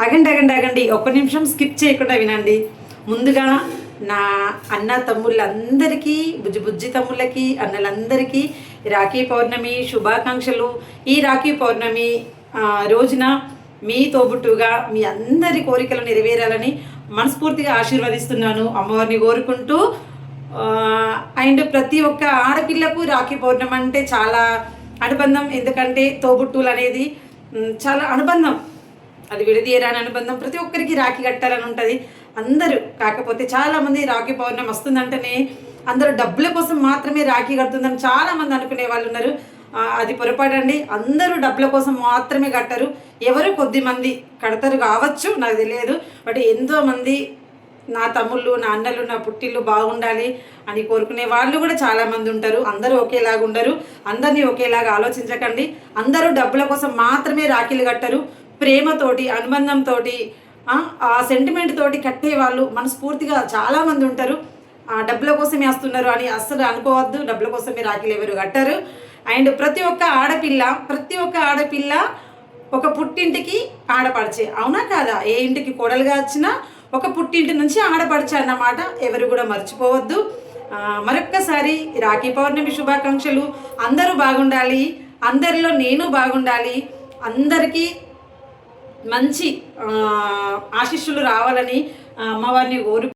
అగండి అగండి అగండి, ఒక్క నిమిషం స్కిప్ చేయకుండా వినండి. ముందుగా నా అన్న తమ్ముళ్ళందరికీ, బుజ్జి బుజ్జి తమ్ముళ్ళకి, అన్నలందరికీ రాఖీ పౌర్ణమి శుభాకాంక్షలు. ఈ రాఖీ పౌర్ణమి రోజున మీ తోబుట్టుగా మీ అందరి కోరికలు నెరవేరాలని మనస్ఫూర్తిగా ఆశీర్వదిస్తున్నాను, అమ్మవారిని కోరుకుంటూ. అండ్ ప్రతి ఒక్క ఆడపిల్లకు రాఖీ పౌర్ణమి అంటే చాలా అనుబంధం. ఎందుకంటే తోబుట్టువులు అనేది చాలా అనుబంధం, అది విడదీయరాని అనుబంధం. ప్రతి ఒక్కరికి రాఖీ కట్టాలని ఉంటుంది అందరూ. కాకపోతే చాలామంది రాఖీ పౌర్ణమి వస్తుందంటేనే అందరూ డబ్బుల కోసం మాత్రమే రాఖీ కడుతుందని చాలామంది అనుకునే వాళ్ళు ఉన్నారు. అది పొరపాటండి. అందరూ డబ్బుల కోసం మాత్రమే కట్టరు. ఎవరు కొద్దిమంది కడతారు కావచ్చు, నాకు తెలియదు. బట్ ఎంతోమంది నా తమ్ముళ్ళు, నా అన్నలు, నా పుట్టిళ్ళు బాగుండాలి అని కోరుకునే వాళ్ళు కూడా చాలామంది ఉంటారు. అందరూ ఒకేలాగా ఉండరు. అందరినీ ఒకేలాగా ఆలోచించకండి. అందరూ డబ్బుల కోసం మాత్రమే రాఖీలు కట్టరు. ప్రేమతోటి, అనుబంధంతో, ఆ సెంటిమెంట్ తోటి కట్టే వాళ్ళు మనస్ఫూర్తిగా చాలామంది ఉంటారు. డబ్బుల కోసమే వస్తున్నారు అని అస్సలు అనుకోవద్దు. డబ్బుల కోసమే రాఖీలు ఎవరు కట్టరు. అండ్ ప్రతి ఒక్క ఆడపిల్ల ఒక పుట్టింటికి ఆడపడిచే, అవునా కాదా? ఏ ఇంటికి కోడలుగా వచ్చినా ఒక పుట్టింటి నుంచి ఆడపడిచే అన్నమాట ఎవరు కూడా మర్చిపోవద్దు. మరొక్కసారి రాఖీ పౌర్ణమి శుభాకాంక్షలు. అందరూ బాగుండాలి, అందరిలో నేను బాగుండాలి, అందరికీ మంచి ఆశీస్సులు రావాలని అమ్మవారిని కోరు